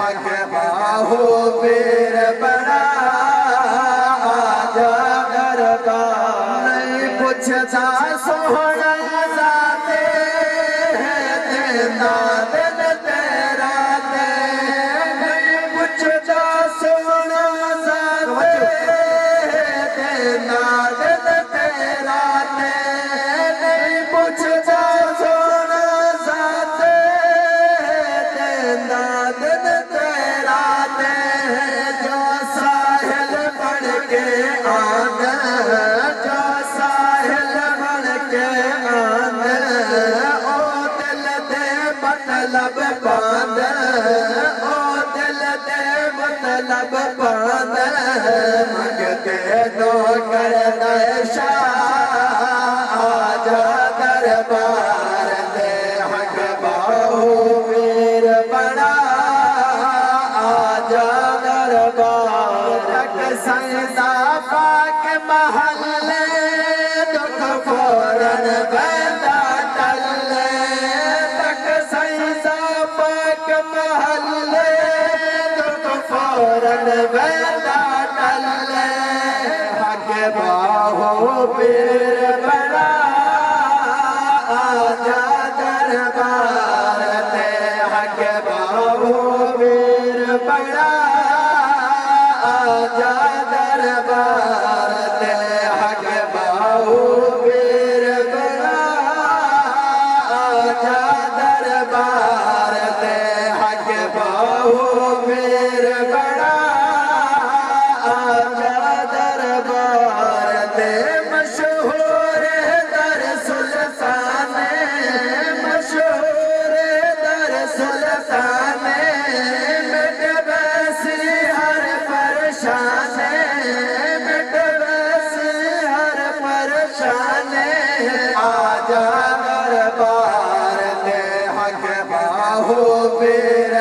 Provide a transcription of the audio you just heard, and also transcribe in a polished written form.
हक बाहो पीर बड़ा आजा दरबार नहीं पूछता सोहना जाते देना दिल तेरा दे नहीं पूछता सोहना जाते देना दिल तेरा दे नहीं पूछता सोहना जाते देना दिल तेरा दे जो साहिल बन के आना जो साहिल बन के आना ओ दिल दे मतलब पांद ओ दिल दे मतलब पांद मंगते दो कर नशा आजा दरबार दे हक बाहो पीर बड़ा आजा दरबार तक सैदा पाक महल्ले दुख फौरन बैदा टल्ले तक सैदा पाक महल्ले दुख फौरन बैदा टल्ले हक बाहो पीर बड़ा आजा दरबार ते हक बाहो पीर बड़ा आजा दरबार ते हक बाहो पीर बड़ा आजा दरबार ते हक बाहो पीर बड़ा आजा दरबार ते मशहूर दर सुल्ताने मशहूर दर सुल्ताने मिट बसी हर परेशाने मिट बसी हर परेशाने आजा दरबार ते हक बाहो पीर